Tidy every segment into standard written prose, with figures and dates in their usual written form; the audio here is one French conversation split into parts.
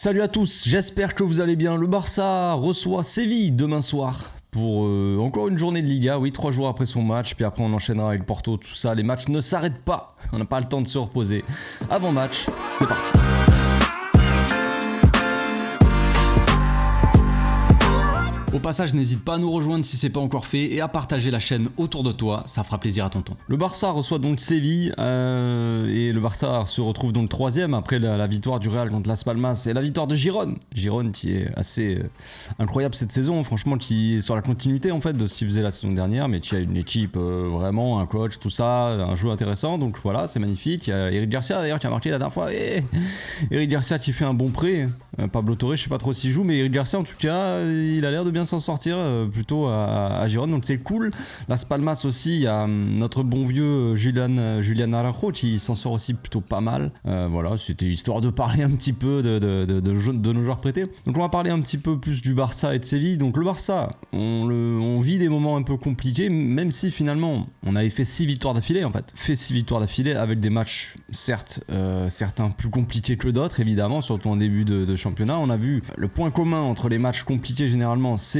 Salut à tous, j'espère que vous allez bien. Le Barça reçoit Séville demain soir pour encore une journée de Liga, oui, 3 jours après son match, puis après on enchaînera avec Porto, tout ça. Les matchs ne s'arrêtent pas, on n'a pas le temps de se reposer. Avant match, c'est parti. Au passage, n'hésite pas à nous rejoindre si c'est pas encore fait et à partager la chaîne autour de toi, ça fera plaisir à tonton. Le Barça reçoit donc Séville et le Barça se retrouve donc 3ème après la victoire du Real contre Las Palmas et la victoire de Girone. Girone qui est assez incroyable cette saison, franchement, qui est sur la continuité en fait de ce qu'il faisait la saison dernière, mais qui a une équipe vraiment, un coach, tout ça, un jeu intéressant, donc voilà, c'est magnifique. Il y a Eric Garcia d'ailleurs qui a marqué la dernière fois, Eric Garcia qui fait un bon prêt. Pablo Torre, je sais pas trop s'il joue, mais Eric Garcia en tout cas, il a l'air de bien s'en sortir plutôt à Girone, donc c'est cool. Las Palmas aussi, il y a notre bon vieux Julian Araujo qui s'en sort aussi plutôt pas mal. Voilà, c'était histoire de parler un petit peu de nos joueurs prêtés. Donc on va parler un petit peu plus du Barça et de Séville. Donc le Barça, on vit des moments un peu compliqués, même si finalement on avait fait 6 victoires d'affilée en fait. Fait 6 victoires d'affilée avec des matchs certes certains plus compliqués que d'autres évidemment, surtout en début de championnat. On a vu le point commun entre les matchs compliqués généralement, c'est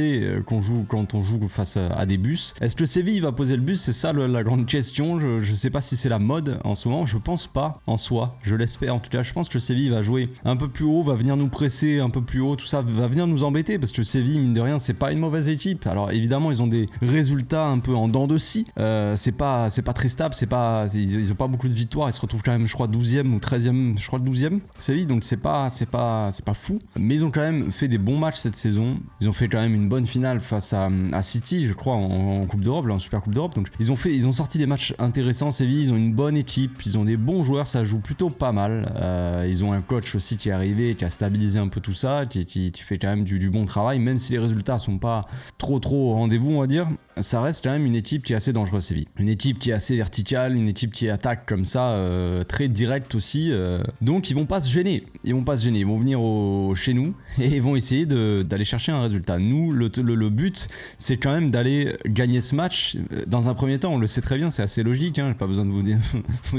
quand on joue face à des bus. Est-ce que Séville va poser le bus? C'est ça la grande question. Je sais pas si c'est la mode en ce moment, je pense pas en soi, je l'espère en tout cas. Je pense que Séville va jouer un peu plus haut, va venir nous presser un peu plus haut, tout ça va venir nous embêter parce que Séville, mine de rien, c'est pas une mauvaise équipe. Alors évidemment ils ont des résultats un peu en dents de scie, c'est pas très stable, ils ont pas beaucoup de victoires, ils se retrouvent quand même je crois 12e ou 13e, je crois 12e Séville, donc c'est pas fou, mais ils ont quand même fait des bons matchs cette saison. Ils ont fait quand même une bonne finale face à City, je crois, en Coupe d'Europe, là, en Super Coupe d'Europe. Donc ils ont sorti des matchs intéressants. Séville, ils ont une bonne équipe, ils ont des bons joueurs, ça joue plutôt pas mal. Ils ont un coach aussi qui est arrivé, qui a stabilisé un peu tout ça, qui fait quand même du bon travail, même si les résultats sont pas trop au rendez-vous, on va dire. Ça reste quand même une équipe qui est assez dangereuse, Séville. Une équipe qui est assez verticale, une équipe qui attaque comme ça, très directe aussi. Donc ils vont pas se gêner. Ils vont venir chez nous et ils vont essayer d'aller chercher un résultat. Nous, le but, c'est quand même d'aller gagner ce match. Dans un premier temps, on le sait très bien, c'est assez logique, hein, j'ai pas besoin de vous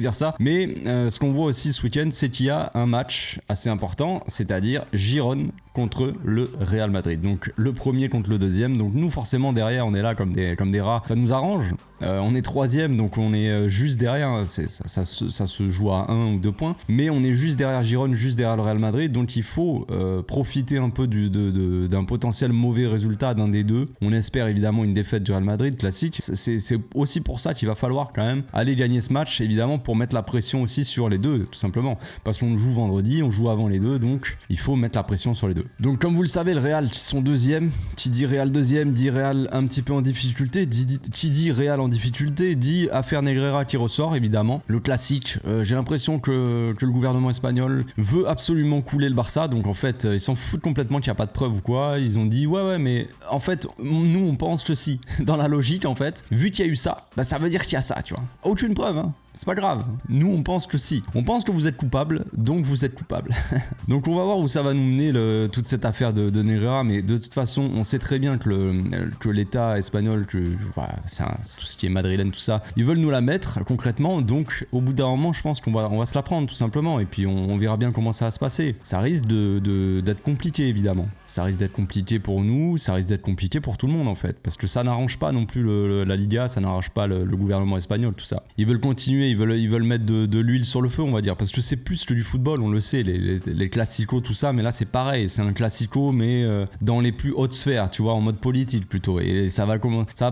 dire ça. Mais ce qu'on voit aussi ce week-end, c'est qu'il y a un match assez important, c'est-à-dire Girone contre le Real Madrid. Donc le premier contre le deuxième. Donc nous, forcément, derrière, on est là comme des rats. Ça nous arrange. On est 3ème, donc on est juste derrière. Ça se joue à 1 ou 2 points. Mais on est juste derrière Girone, juste derrière le Real Madrid. Donc il faut profiter un peu d'un potentiel mauvais résultat d'un des deux. On espère évidemment une défaite du Real Madrid, classique. C'est aussi pour ça qu'il va falloir quand même aller gagner ce match, évidemment, pour mettre la pression aussi sur les deux, tout simplement. Parce qu'on joue vendredi, on joue avant les deux, donc il faut mettre la pression sur les deux. Donc comme vous le savez, le Real qui sont 2ème, qui dit Real 2ème, dit Real un petit peu en difficulté, qui dit Real en difficulté, dit affaire Negreira qui ressort, évidemment. Le classique, j'ai l'impression que le gouvernement espagnol veut absolument couler le Barça, donc en fait ils s'en foutent complètement qu'il n'y a pas de preuve ou quoi. Ils ont dit ouais mais en fait nous on pense que si, dans la logique en fait, vu qu'il y a eu ça, bah ça veut dire qu'il y a ça, tu vois. Aucune preuve, hein. C'est pas grave, nous on pense que si. On pense que vous êtes coupable, donc vous êtes coupable. Donc on va voir où ça va nous mener toute cette affaire de Negreira, mais de toute façon on sait très bien que l'État espagnol, voilà, tout ce qui est madrilène, tout ça, ils veulent nous la mettre concrètement, donc au bout d'un moment je pense qu'on va se la prendre tout simplement, et puis on verra bien comment ça va se passer. Ça risque d'être compliqué évidemment. Ça risque d'être compliqué pour nous, ça risque d'être compliqué pour tout le monde en fait, parce que ça n'arrange pas non plus la Liga, ça n'arrange pas le gouvernement espagnol, tout ça. Ils veulent continuer, ils veulent mettre de l'huile sur le feu, on va dire, parce que c'est plus que du football, on le sait, les classicos, tout ça, mais là c'est pareil, c'est un classico, mais dans les plus hautes sphères, tu vois, en mode politique plutôt, et ça va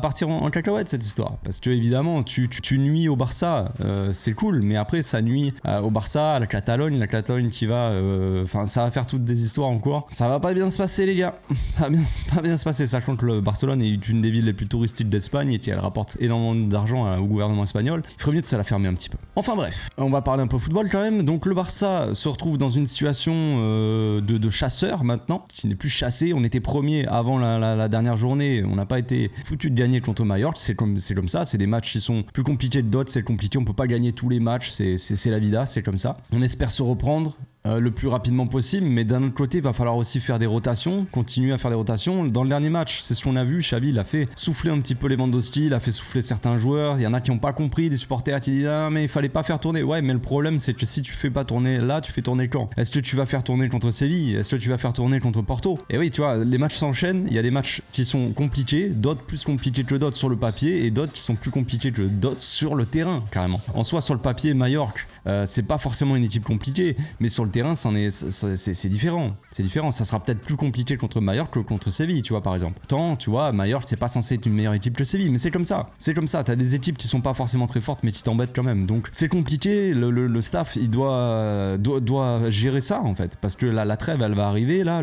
partir en cacahuète cette histoire, parce que évidemment tu nuis au Barça, c'est cool, mais après ça nuit au Barça, à la Catalogne qui va, ça va faire toutes des histoires encore, ça va pas bien se passer les gars, ça va pas bien se passer, sachant que le Barcelone est une des villes les plus touristiques d'Espagne et qu'elle rapporte énormément d'argent au gouvernement espagnol. Il ferait mieux de se la fermer un petit peu. Enfin bref, on va parler un peu football quand même. Donc le Barça se retrouve dans une situation de chasseur maintenant, qui n'est plus chassé. On était premier avant la dernière journée, on n'a pas été foutu de gagner contre Mallorca, c'est comme ça, c'est des matchs qui sont plus compliqués que d'autres, c'est compliqué, on peut pas gagner tous les matchs, c'est la vida, c'est comme ça. On espère se reprendre. le plus rapidement possible, mais d'un autre côté il va falloir aussi faire des rotations, continuer à faire des rotations. Dans le dernier match, c'est ce qu'on a vu, Xavi il a fait souffler un petit peu Lewandowski, il a fait souffler certains joueurs, il y en a qui n'ont pas compris, des supporters qui disent ah mais il fallait pas faire tourner. Ouais, mais le problème c'est que si tu fais pas tourner là, tu fais tourner quand? Est-ce que tu vas faire tourner contre Séville? Est-ce que tu vas faire tourner contre Porto? Et oui, tu vois, les matchs s'enchaînent, il y a des matchs qui sont compliqués, d'autres plus compliqués que d'autres sur le papier et d'autres qui sont plus compliqués que d'autres sur le terrain carrément. En soi sur le papier Majorque c'est pas forcément une équipe compliquée, mais sur le terrain c'est différent. C'est différent, ça sera peut-être plus compliqué contre Majorque que contre Séville, tu vois, par exemple. Tant, tu vois, Majorque c'est pas censé être une meilleure équipe que Séville, mais c'est comme ça. C'est comme ça, t'as des équipes qui sont pas forcément très fortes mais qui t'embêtent quand même. Donc c'est compliqué, le staff il doit gérer ça en fait, parce que la trêve elle va arriver là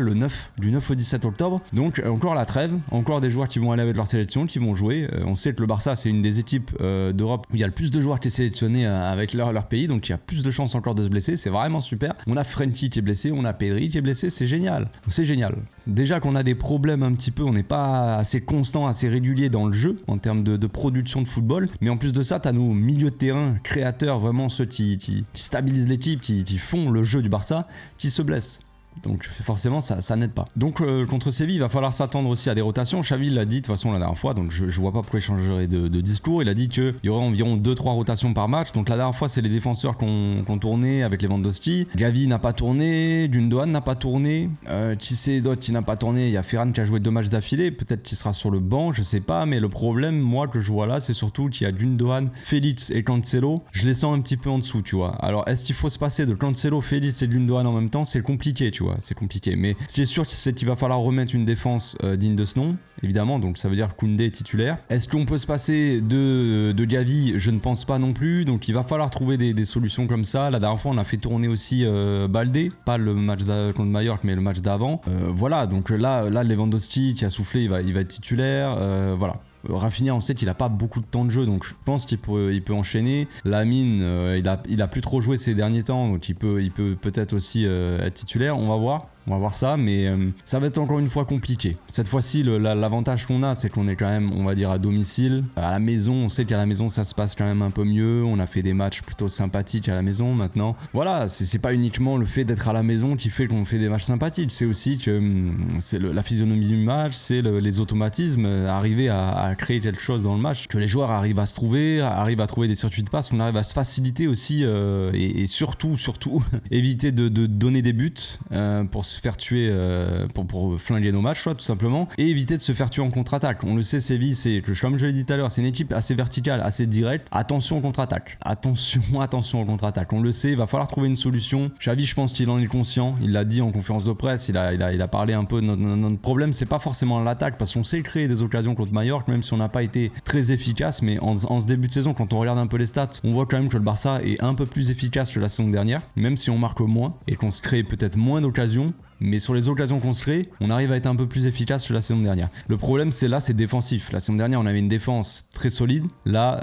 du 9 au 17 octobre. Donc encore la trêve, encore des joueurs qui vont aller avec leur sélection, qui vont jouer. On sait que le Barça c'est une des équipes d'Europe où il y a le plus de joueurs qui est sélectionné avec leur pays, donc il y a plus de chances encore de se blesser, c'est vraiment super. On a Frenkie qui est blessé, on a Pedri qui est blessé, c'est génial. C'est génial. Déjà qu'on a des problèmes un petit peu, on n'est pas assez constant, assez régulier dans le jeu en termes de production de football, mais en plus de ça, t'as nos milieux de terrain créateurs, vraiment ceux qui stabilisent l'équipe, qui font le jeu du Barça, qui se blessent. Donc forcément ça n'aide pas. Donc contre Séville il va falloir s'attendre aussi à des rotations. Xavi l'a dit de toute façon la dernière fois, donc je vois pas pourquoi il changerait de discours. Il a dit qu'il y aurait environ 2-3 rotations par match. Donc la dernière fois c'est les défenseurs qui ont tourné avec Lewandowski. Gavi n'a pas tourné, Gundogan n'a pas tourné, Cissé d'autres qui n'a pas tourné. Il y a Ferran qui a joué 2 matchs d'affilée, peut-être qu'il sera sur le banc, je sais pas. Mais le problème moi que je vois là c'est surtout qu'il y a Gundogan, Félix et Cancelo. Je les sens un petit peu en dessous, tu vois. Alors est-ce qu'il faut se passer de Cancelo, Félix et Gundogan en même temps? C'est compliqué, tu vois. C'est compliqué, mais c'est sûr qu'il va falloir remettre une défense digne de ce nom, évidemment, donc ça veut dire Koundé titulaire. Est-ce qu'on peut se passer de Gavi? Je ne pense pas non plus, donc il va falloir trouver des solutions comme ça. La dernière fois on a fait tourner aussi Baldé, pas le match contre Majorque mais le match d'avant. Voilà, donc là Lewandowski qui a soufflé, il va être titulaire, voilà. Rafinha on sait qu'il a pas beaucoup de temps de jeu, donc je pense qu'il peut enchaîner. Lamine il a plus trop joué ces derniers temps, donc il peut peut-être aussi être titulaire. On va voir ça, mais ça va être encore une fois compliqué. Cette fois-ci, l'avantage qu'on a, c'est qu'on est quand même, on va dire, à domicile. À la maison, on sait qu'à la maison, ça se passe quand même un peu mieux. On a fait des matchs plutôt sympathiques à la maison maintenant. Voilà, c'est pas uniquement le fait d'être à la maison qui fait qu'on fait des matchs sympathiques. C'est aussi que c'est la physionomie du match, c'est les automatismes, arriver à créer quelque chose dans le match, que les joueurs arrivent à se trouver, arrivent à trouver des circuits de passe, qu'on arrive à se faciliter aussi et surtout éviter de donner des buts pour se faire tuer, pour flinguer nos matchs, tout simplement, et éviter de se faire tuer en contre-attaque. On le sait, Séville, c'est comme je l'ai dit tout à l'heure, c'est une équipe assez verticale, assez directe. Attention au contre-attaque. Attention au contre-attaque. On le sait, il va falloir trouver une solution. Xavi, je pense qu'il en est conscient. Il l'a dit en conférence de presse. Il a parlé un peu de notre problème. C'est pas forcément l'attaque, parce qu'on sait créer des occasions contre Majorque, même si on n'a pas été très efficace. Mais en ce début de saison, quand on regarde un peu les stats, on voit quand même que le Barça est un peu plus efficace que la saison dernière, même si on marque moins et qu'on se crée peut-être moins d'occasions. Mais sur les occasions qu'on se crée, on arrive à être un peu plus efficace que la saison dernière. Le problème, c'est défensif. La saison dernière, on avait une défense très solide. Là,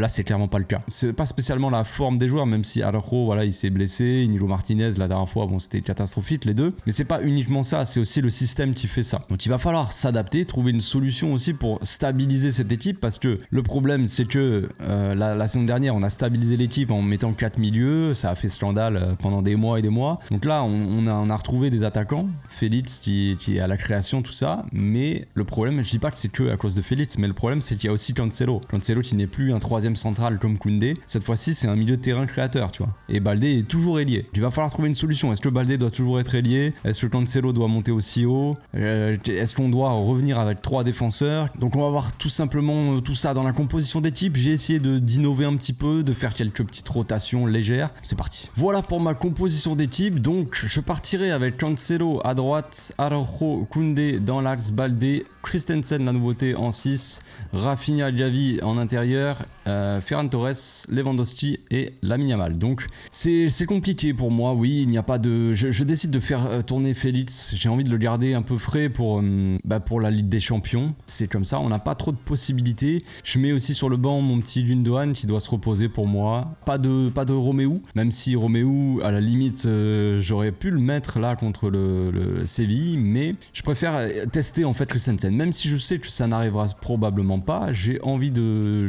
c'est clairement pas le cas. C'est pas spécialement la forme des joueurs, même si Araujo, voilà, il s'est blessé. Inigo Martinez, la dernière fois, bon, c'était catastrophique les deux. Mais c'est pas uniquement ça, c'est aussi le système qui fait ça. Donc il va falloir s'adapter, trouver une solution aussi pour stabiliser cette équipe, parce que le problème, c'est que la saison dernière, on a stabilisé l'équipe en mettant 4 milieux. Ça a fait scandale pendant des mois et des mois. Donc là, on a retrouvé des attaquant, Félix qui est à la création, tout ça, mais le problème, je dis pas que c'est que à cause de Félix, mais le problème c'est qu'il y a aussi Cancelo qui n'est plus un troisième central comme Koundé. Cette fois-ci c'est un milieu de terrain créateur, tu vois, et Baldé est toujours ailier. Il va falloir trouver une solution. Est-ce que Baldé doit toujours être ailier? Est-ce que Cancelo doit monter aussi haut? Est-ce qu'on doit revenir avec 3 défenseurs? Donc on va voir tout simplement tout ça dans la composition des types. J'ai essayé d'innover un petit peu, de faire quelques petites rotations légères. C'est parti. Voilà pour ma composition des types. Donc je partirai avec Cancelo à droite, Araujo, Koundé dans l'axe, Baldé, Christensen la nouveauté en 6, Rafinha, Gavi en intérieur, Ferran Torres, Lewandowski et Lamine Yamal. Donc c'est compliqué pour moi, oui, il n'y a pas de... Je décide de faire tourner Félix, j'ai envie de le garder un peu frais pour la Ligue des Champions. C'est comme ça, on n'a pas trop de possibilités. Je mets aussi sur le banc mon petit Gundogan qui doit se reposer pour moi. Pas de Roméo, même si Roméo, à la limite, j'aurais pu le mettre là contre le Séville, mais je préfère tester en fait Christensen. Même si je sais que ça n'arrivera probablement pas, j'ai envie de...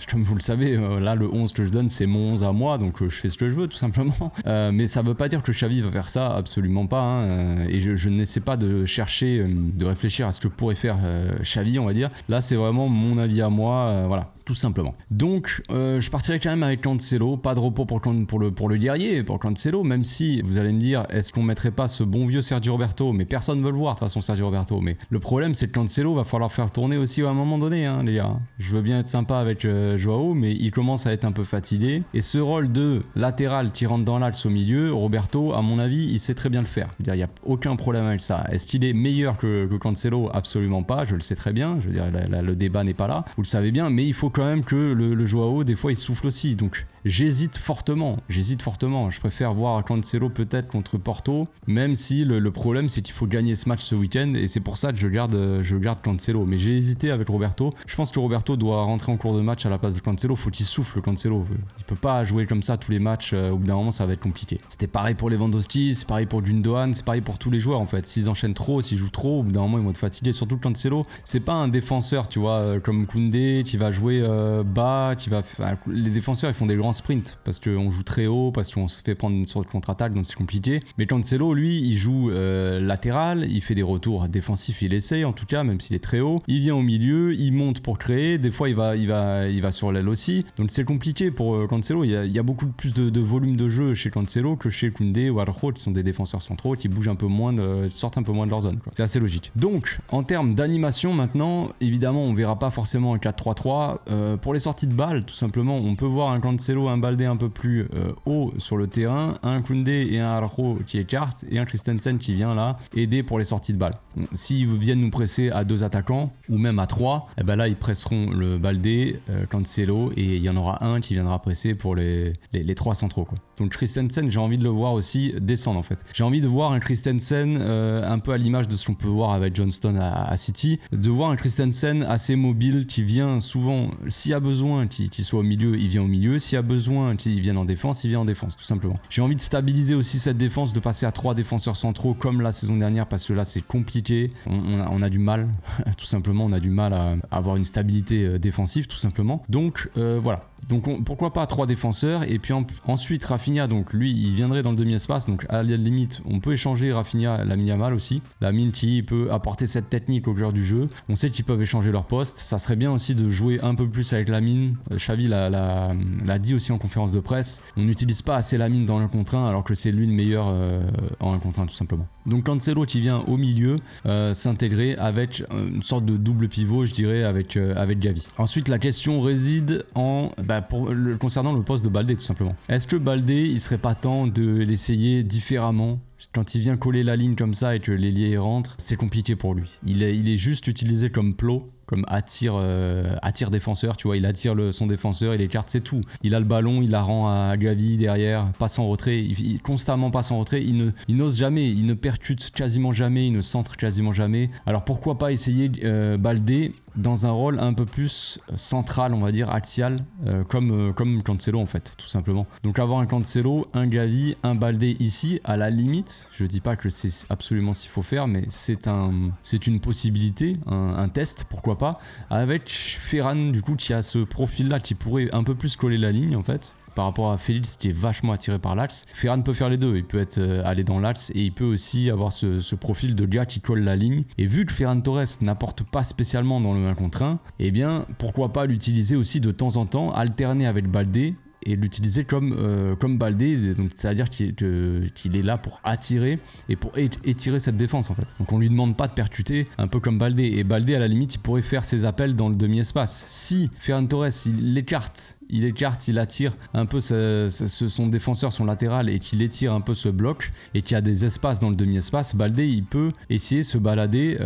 comme vous le savez, là le 11 que je donne c'est mon 11 à moi, donc je fais ce que je veux tout simplement. Mais ça veut pas dire que Xavi va faire ça, absolument pas, hein. Et je n'essaie pas de chercher, de réfléchir à ce que pourrait faire Xavi, on va dire. Là c'est vraiment mon avis à moi, voilà. Tout simplement. Donc, je partirai quand même avec Cancelo. Pas de repos pour le guerrier, pour Cancelo, même si vous allez me dire, est-ce qu'on mettrait pas ce bon vieux Sergio Roberto? Mais personne ne veut le voir, de toute façon, Sergio Roberto. Mais le problème, c'est que Cancelo va falloir faire tourner aussi à un moment donné, hein, les gars. Je veux bien être sympa avec Joao, mais il commence à être un peu fatigué. Et ce rôle de latéral qui rentre dans l'axe au milieu, Roberto, à mon avis, il sait très bien le faire. Je veux dire, il n'y a aucun problème avec ça. Est-ce qu'il est meilleur que Cancelo? Absolument pas, je le sais très bien. Je veux dire, le débat n'est pas là. Vous le savez bien, mais il faut quand même que le Joao des fois il souffle aussi, donc j'hésite fortement, je préfère voir Cancelo peut-être contre Porto, même si le problème c'est qu'il faut gagner ce match ce week-end, et c'est pour ça que je garde Cancelo, mais j'ai hésité avec Roberto. Je pense que Roberto doit rentrer en cours de match à la place de Cancelo, faut qu'il souffle Cancelo, il peut pas jouer comme ça tous les matchs, au bout d'un moment ça va être compliqué. C'était pareil pour Lewandowski, c'est pareil pour Gundogan, c'est pareil pour tous les joueurs en fait, s'ils enchaînent trop, s'ils jouent trop, au bout d'un moment ils vont être fatigués, surtout Cancelo, c'est pas un défenseur, tu vois, comme Koundé, qui va jouer bas, les défenseurs ils font des grands sprints parce qu'on joue très haut, parce qu'on se fait prendre sur le contre-attaque, donc c'est compliqué. Mais Cancelo, lui, il joue latéral, il fait des retours défensifs, il essaye en tout cas, même s'il est très haut. Il vient au milieu, il monte pour créer, des fois il va sur l'aile aussi. Donc c'est compliqué pour Cancelo. Il y a beaucoup plus de volume de jeu chez Cancelo que chez Koundé ou Araujo, qui sont des défenseurs centraux qui bougent un peu moins, sortent un peu moins de leur zone, quoi. C'est assez logique. Donc en termes d'animation maintenant, évidemment, on verra pas forcément un 4-3-3. Pour les sorties de balles, tout simplement, on peut voir un Cancelo, un Baldé un peu plus haut sur le terrain, un Koundé et un Araujo qui écartent, et un Christensen qui vient là aider pour les sorties de balles. Bon, s'ils viennent nous presser à 2 attaquants ou même à 3, et ben là ils presseront le Baldé, Cancelo, et il y en aura un qui viendra presser pour les 3 centraux, quoi. Donc Christensen, j'ai envie de le voir aussi descendre en fait. J'ai envie de voir un Christensen un peu à l'image de ce qu'on peut voir avec Johnston à City, de voir un Christensen assez mobile qui vient souvent, s'il y a besoin qu'il soit au milieu, il vient au milieu, s'il y a besoin qu'il vienne en défense, il vient en défense, tout simplement. J'ai envie de stabiliser aussi cette défense, de passer à 3 défenseurs centraux comme la saison dernière, parce que là c'est compliqué, on a du mal, tout simplement, on a du mal à avoir une stabilité défensive, tout simplement. Donc voilà. Donc pourquoi pas 3 défenseurs, et puis ensuite Rafinha, donc lui il viendrait dans le demi-espace, donc à la limite on peut échanger Rafinha, Lamine Yamal aussi. Lamine qui peut apporter cette technique au cœur du jeu, on sait qu'ils peuvent échanger leur poste, ça serait bien aussi de jouer un peu plus avec Lamine. Xavi l'a dit aussi en conférence de presse, on n'utilise pas assez Lamine dans l'1 contre 1 alors que c'est lui le meilleur en 1 contre 1 tout simplement. Donc Cancelo qui vient au milieu s'intégrer avec une sorte de double pivot, je dirais, avec Gavi. Ensuite la question réside en concernant le poste de Baldé, tout simplement. Est-ce que Baldé, il serait pas temps de l'essayer différemment? Quand il vient coller la ligne comme ça et que l'ailier rentre, c'est compliqué pour lui. Il est juste utilisé comme plot, comme attire défenseur, tu vois, il attire son défenseur, il écarte, c'est tout. Il a le ballon, il la rend à Gavi derrière, passe en retrait, il constamment passe en retrait, il n'ose jamais, il ne percute quasiment jamais, il ne centre quasiment jamais. Alors pourquoi pas essayer Baldé dans un rôle un peu plus central, on va dire axial, comme Cancelo en fait, tout simplement. Donc avoir un Cancelo, un Gavi, un Baldé ici, à la limite, je dis pas que c'est absolument ce qu'il faut faire, mais c'est une possibilité, un test, pourquoi pas, avec Ferran du coup qui a ce profil là qui pourrait un peu plus coller la ligne en fait, par rapport à Félix qui est vachement attiré par l'axe. Ferran peut faire les deux, il peut aller dans l'axe et il peut aussi avoir ce profil de gars qui colle la ligne. Et vu que Ferran Torres n'apporte pas spécialement dans le 1 contre 1, eh bien pourquoi pas l'utiliser aussi de temps en temps, alterner avec Baldé et l'utiliser comme Baldé, donc c'est-à-dire qu'il est là pour attirer et pour étirer cette défense en fait. Donc on lui demande pas de percuter, un peu comme Baldé, et Baldé à la limite il pourrait faire ses appels dans le demi-espace. Si Ferran Torres il l'écarte, il attire un peu son défenseur, son latéral, et qu'il étire un peu ce bloc, et qu'il y a des espaces dans le demi-espace, Baldé il peut essayer de se balader,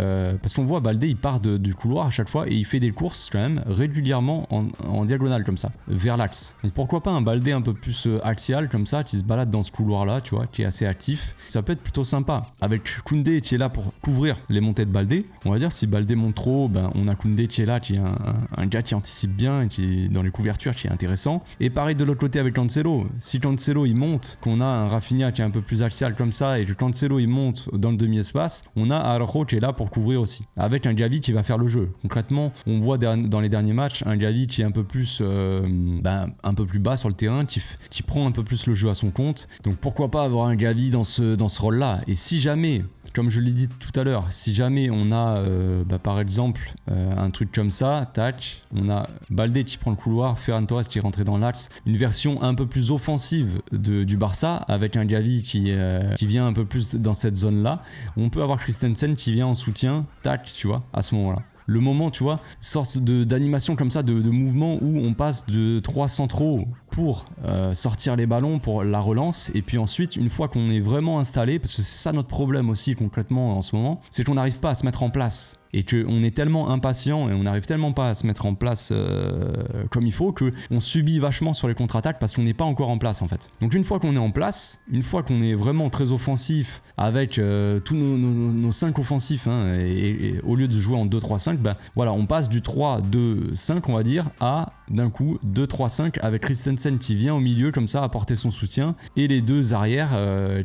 parce qu'on voit Baldé il part du couloir à chaque fois, et il fait des courses quand même régulièrement en diagonale comme ça, vers l'axe. Donc pourquoi pas un Baldé un peu plus axial comme ça, qui se balade dans ce couloir là, tu vois, qui est assez actif, ça peut être plutôt sympa. Avec Koundé qui est là pour couvrir les montées de Baldé, on va dire si Baldé monte trop, on a Koundé qui est là, qui est un gars qui anticipe bien, et qui est dans les couvertures, qui est intéressant. Et pareil de l'autre côté avec Cancelo. Si Cancelo il monte, qu'on a un Rafinha qui est un peu plus axial comme ça et que Cancelo il monte dans le demi-espace, on a Araujo qui est là pour couvrir aussi. Avec un Gavi qui va faire le jeu. Concrètement, on voit dans les derniers matchs un Gavi qui est un peu plus bas sur le terrain, qui prend un peu plus le jeu à son compte. Donc pourquoi pas avoir un Gavi dans ce rôle-là. Et si jamais, comme je l'ai dit tout à l'heure, si jamais on a par exemple un truc comme ça, tac, on a Baldé qui prend le couloir, Ferran Torres qui est rentré dans l'axe, une version un peu plus offensive du Barça avec un Gavi qui vient un peu plus dans cette zone-là, on peut avoir Christensen qui vient en soutien, tac, tu vois, à ce moment-là. Le moment, tu vois, sorte d'animation comme ça, de mouvement où on passe de 3 centraux pour sortir les ballons pour la relance, et puis ensuite, une fois qu'on est vraiment installé, parce que c'est ça notre problème aussi concrètement en ce moment, c'est qu'on n'arrive pas à se mettre en place. Et qu'on est tellement impatient et on n'arrive tellement pas à se mettre en place comme il faut qu'on subit vachement sur les contre-attaques parce qu'on n'est pas encore en place en fait. Donc une fois qu'on est en place, une fois qu'on est vraiment très offensif avec tous nos 5 offensifs et au lieu de jouer en 2-3-5, voilà, on passe du 3-2-5 on va dire à d'un coup 2-3-5 avec Christensen qui vient au milieu comme ça apporter son soutien et les deux arrières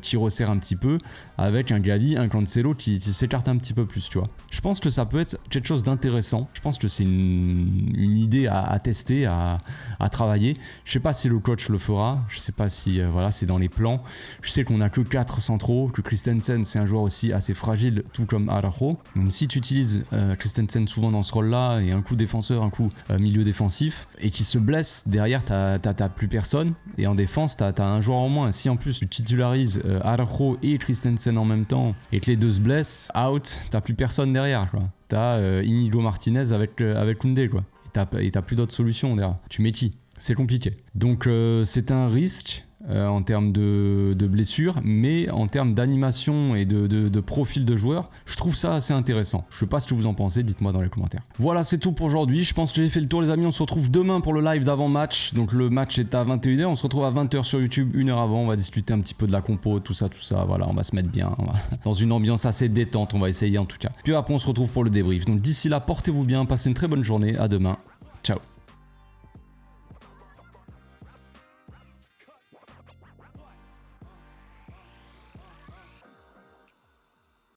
qui resserrent un petit peu avec un Gavi, un Cancelo qui s'écarte un petit peu plus, tu vois. Je pense que ça peut être quelque chose d'intéressant. Je pense que c'est une idée à tester, à travailler. Je sais pas si le coach le fera. Je sais pas si c'est dans les plans. Je sais qu'on a que 4 centraux, que Christensen c'est un joueur aussi assez fragile, tout comme Araujo. Donc si tu utilises Christensen souvent dans ce rôle-là et un coup défenseur, un coup milieu défensif et qui se blesse, derrière t'as plus personne et en défense t'as un joueur en moins. Si en plus tu titularises Araujo et Christensen en même temps et que les deux se blessent, out, t'as plus personne derrière quoi. T'as Inigo Martinez avec Koundé quoi. Et t'as plus d'autres solutions derrière. Tu mets qui ? C'est compliqué. Donc c'est un risque en termes de blessures, mais en termes d'animation et de profil de joueur, je trouve ça assez intéressant. Je sais pas ce que vous en pensez, dites-moi dans les commentaires. Voilà, c'est tout pour aujourd'hui. Je pense que j'ai fait le tour les amis. On se retrouve demain pour le live d'avant-match. Donc le match est à 21h. On se retrouve à 20h sur YouTube, 1 heure avant. On va discuter un petit peu de la compo, tout ça. Voilà, on va se mettre bien. Dans une ambiance assez détente, on va essayer en tout cas. Puis après, on se retrouve pour le débrief. Donc d'ici là, portez-vous bien, passez une très bonne journée. À demain. Ciao.